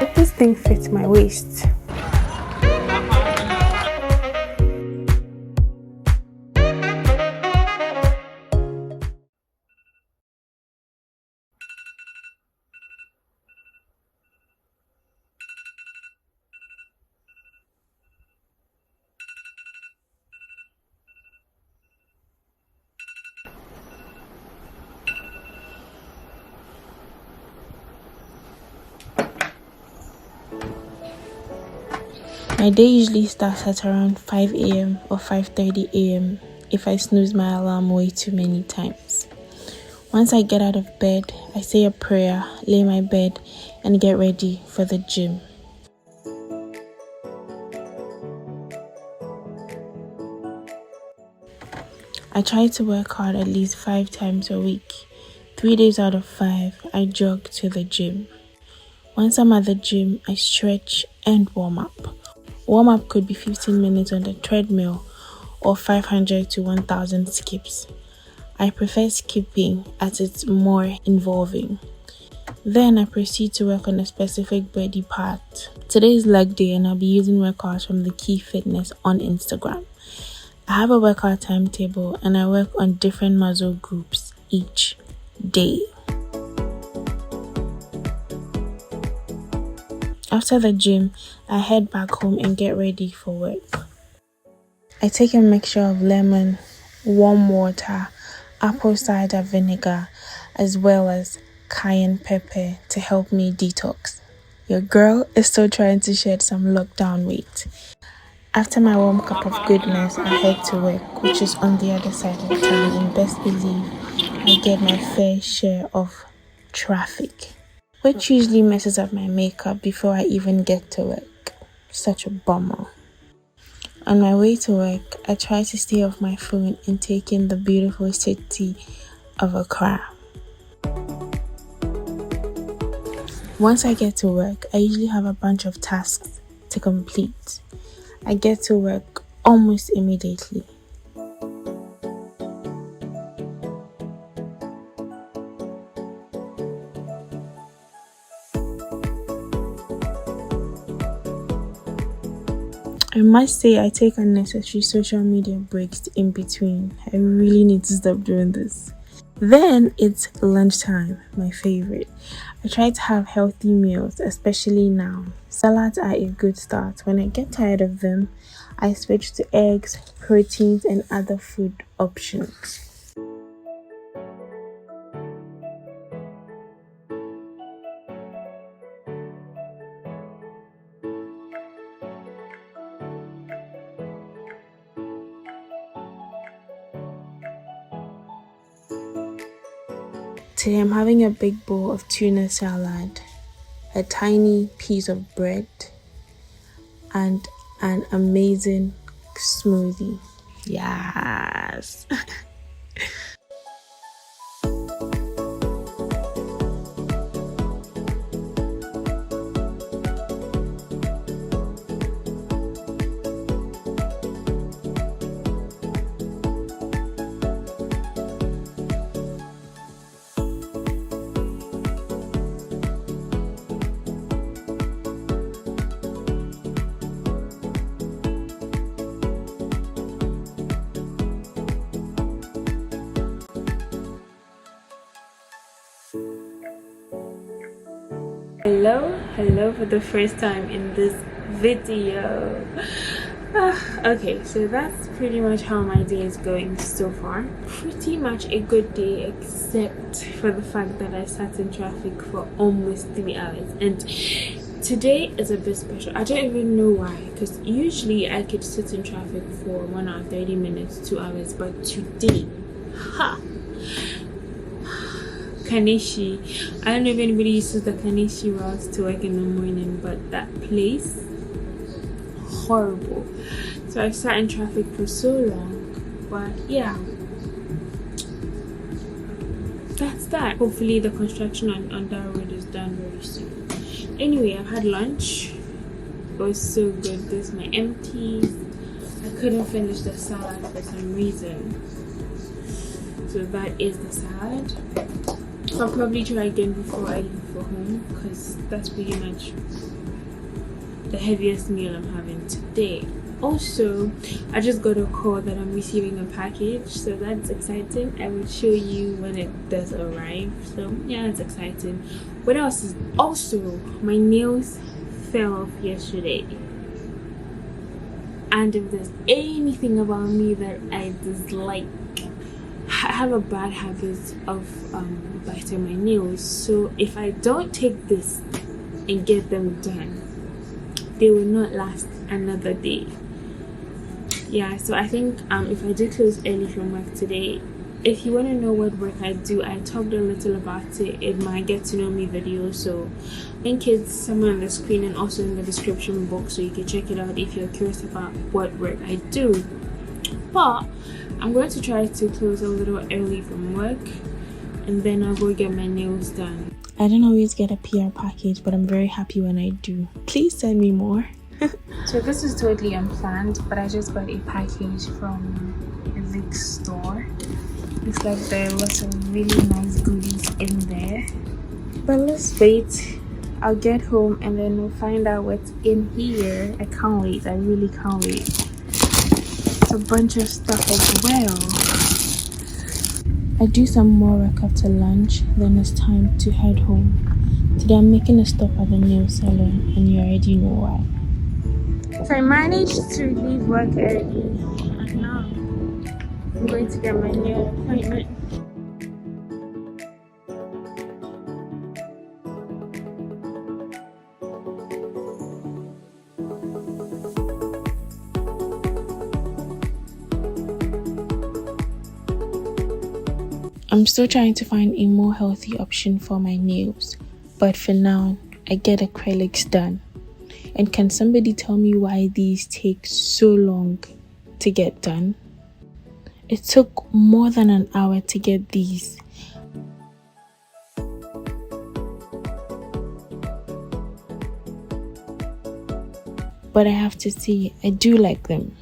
But this thing fits my waist. My day usually starts at around 5 a.m. or 5:30 a.m. if I snooze my alarm way too many times. Once I get out of bed, I say a prayer, lay my bed, and get ready for the gym. I try to work hard at least 5 times a week. 3 days out of 5, I jog to the gym. Once I'm at the gym, I stretch and warm up. Warm up could be 15 minutes on the treadmill or 500 to 1000 skips. I prefer skipping as it's more involving. Then I proceed to work on a specific body part. Today is leg day and I'll be using workouts from the Key Fitness on Instagram. I have a workout timetable and I work on different muscle groups each day. After the gym, I head back home and get ready for work. I take a mixture of lemon, warm water, apple cider vinegar, as well as cayenne pepper to help me detox. Your girl is still trying to shed some lockdown weight. After my warm cup of goodness, I head to work, which is on the other side of town, and best believe I get my fair share of traffic, which usually messes up my makeup before I even get to work. Such a bummer. On my way to work, I try to stay off my phone and take in the beautiful city of Accra. Once I get to work, I usually have a bunch of tasks to complete. I get to work almost immediately. I must say I take unnecessary social media breaks in between. I really need to stop doing this. Then it's lunchtime, my favorite. I try to have healthy meals, especially now. Salads are a good start. When I get tired of them, I switch to eggs, proteins, and other food options. Today I'm having a big bowl of tuna salad, a tiny piece of bread, and an amazing smoothie. Yes! Hello for the first time in this video. Okay, so that's pretty much how my day is going so far. Pretty much a good day, except for the fact that I sat in traffic for almost 3 hours, and today is a bit special. I don't even know why, because usually I could sit in traffic for 1 hour 30 minutes, 2 hours, but today, Kanishi. I don't know if anybody uses the Kanishi route to work in the morning, but that place, horrible. So I sat in traffic for so long, but yeah, that's that. Hopefully the construction on that road is done very soon. Anyway, I've had lunch. It was so good. This is my empties. I couldn't finish the salad for some reason, so that is the salad. I'll probably try again before I leave for home, because that's pretty much the heaviest meal I'm having today. Also, I just got a call that I'm receiving a package, so that's exciting. I will show you when it does arrive. So yeah, that's exciting. What else is also, my nails fell off yesterday, and if there's anything about me that I dislike, I have a bad habit of biting my nails. So if I don't take this and get them done, they will not last another day. Yeah, so I think if I do close early from work today, if you want to know what work I do, I talked a little about it in my get to know me video, so I think it's somewhere on the screen and also in the description box, so you can check it out if you're curious about what work I do. But I'm going to try to close a little early from work, and then I'll go get my nails done. I don't always get a PR package, but I'm very happy when I do. Please send me more. So this is totally unplanned, but I just got a package from a big store. Looks like there are lots of really nice goodies in there. But let's wait. I'll get home and then we'll find out what's in here. I can't wait. I really can't wait. It's a bunch of stuff as well. I do some more work after lunch, then it's time to head home. Today I'm making a stop at the nail salon, and you already know why. So I managed to leave work early, and now I'm going to get my nail appointment. I'm still trying to find a more healthy option for my nails, but for now, I get acrylics done. And can somebody tell me why these take so long to get done? It took more than an hour to get these. But I have to say, I do like them.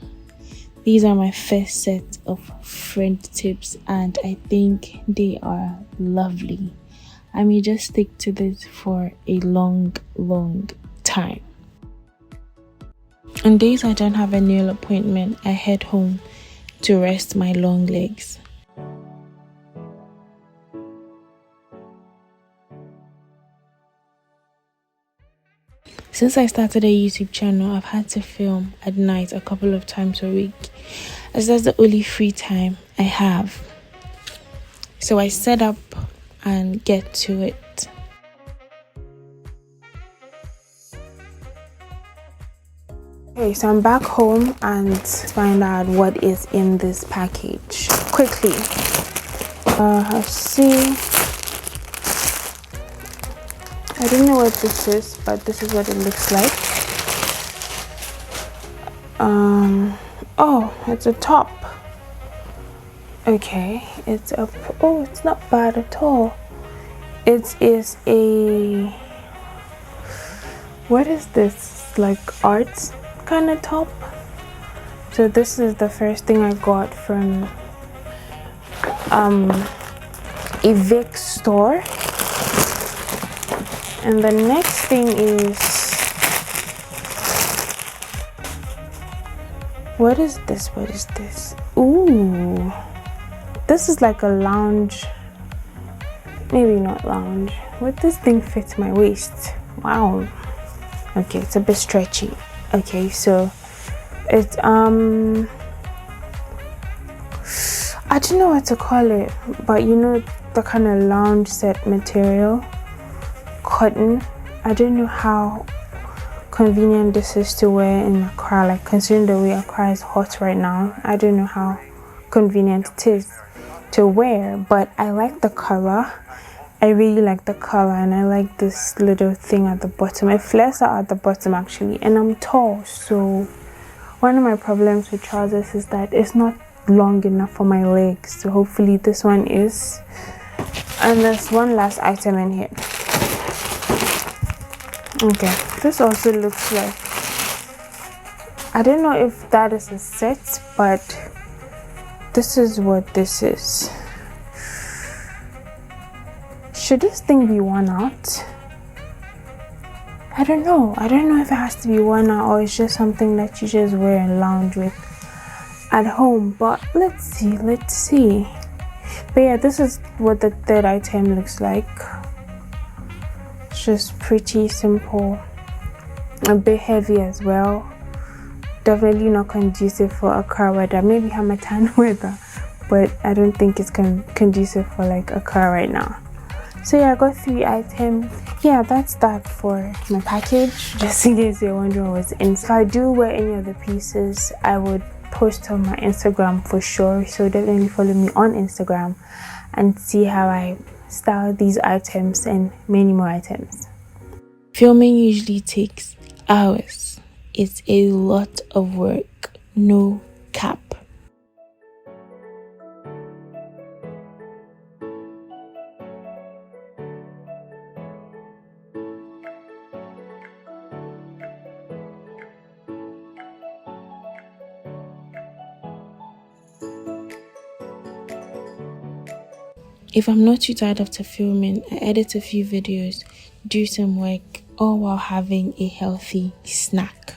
These are my first set of front tips, and I think they are lovely. I may just stick to this for a long time. On days I don't have a nail appointment, I head home to rest my long legs. Since I started a YouTube channel, I've had to film at night a couple of times a week, as that's the only free time I have. So I set up and get to it. Okay, so I'm back home and find out what is in this package quickly. Let's see. I don't know what this is, but this is what it looks like. Oh, it's a top. Okay, it's not bad at all. It is a, what is this, like art kind of top? So this is the first thing I got from a Vic store. And the next thing is, what is this? Ooh, this is like a lounge, maybe not lounge. Would this thing fit my waist? Wow. Okay, it's a bit stretchy. Okay, so it's I don't know what to call it, but you know, the kind of lounge set material, cotton. I don't know how convenient this is to wear in Accra, like considering the way Accra is hot right now. I don't know how convenient it is to wear, but I like the color. I really like the color, and I like this little thing at the bottom. It flares out at the bottom actually, and I'm tall, so one of my problems with trousers is that it's not long enough for my legs. So hopefully this one is. And there's one last item in here. Okay, this also looks like, I don't know if that is a set, but this is what this is. Should this thing be worn out? I don't know if it has to be worn out or it's just something that you just wear and lounge with at home, but let's see. But yeah, this is what the third item looks like. It's just pretty simple, a bit heavy as well. Definitely not conducive for Accra weather, maybe Hamatan weather, but I don't think it's conducive for like Accra right now. So yeah, I got 3 items. Yeah, that's that for my package, just in case you're wondering what's in. If I do wear any of the pieces, I would post on my Instagram for sure, so definitely follow me on Instagram and see how I style these items and many more items. Filming usually takes hours. It's a lot of work, no cap. If I'm not too tired after filming, I edit a few videos, do some work, all while having a healthy snack.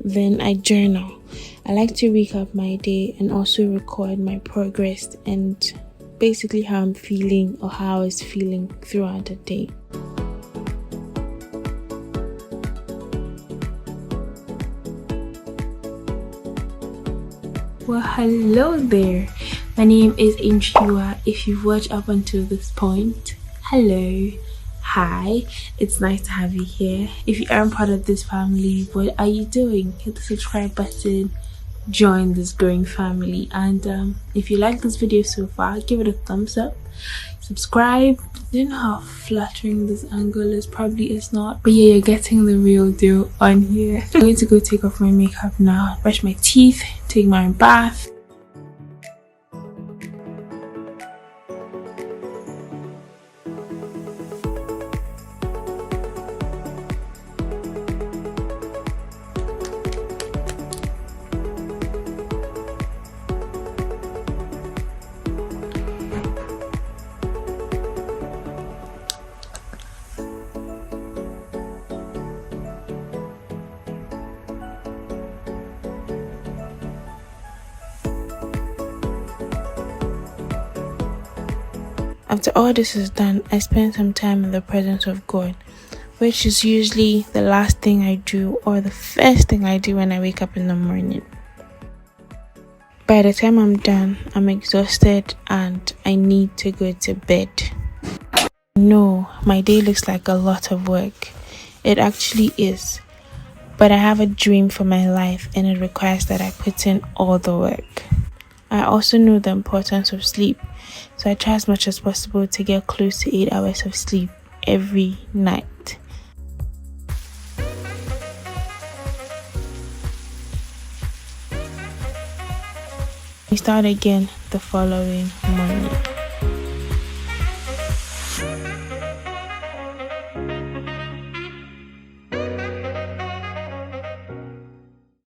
Then I journal. I like to recap my day and also record my progress and basically how I'm feeling or how I was feeling throughout the day. Well, hello there. My name is Antwiwaa. If you've watched up until this point, hello, hi, it's nice to have you here. If you aren't part of this family, what are you doing? Hit the subscribe button, join this growing family, and if you like this video so far, give it a thumbs up, subscribe. I don't know how flattering this angle is, probably it's not, but yeah, you're getting the real deal on here. I'm going to go take off my makeup now, brush my teeth, take my bath. After all this is done, I spend some time in the presence of God, which is usually the last thing I do or the first thing I do when I wake up in the morning. By the time I'm done, I'm exhausted and I need to go to bed. No, my day looks like a lot of work. It actually is. But I have a dream for my life and it requires that I put in all the work. I also know the importance of sleep, so I try as much as possible to get close to 8 hours of sleep every night. We start again the following morning.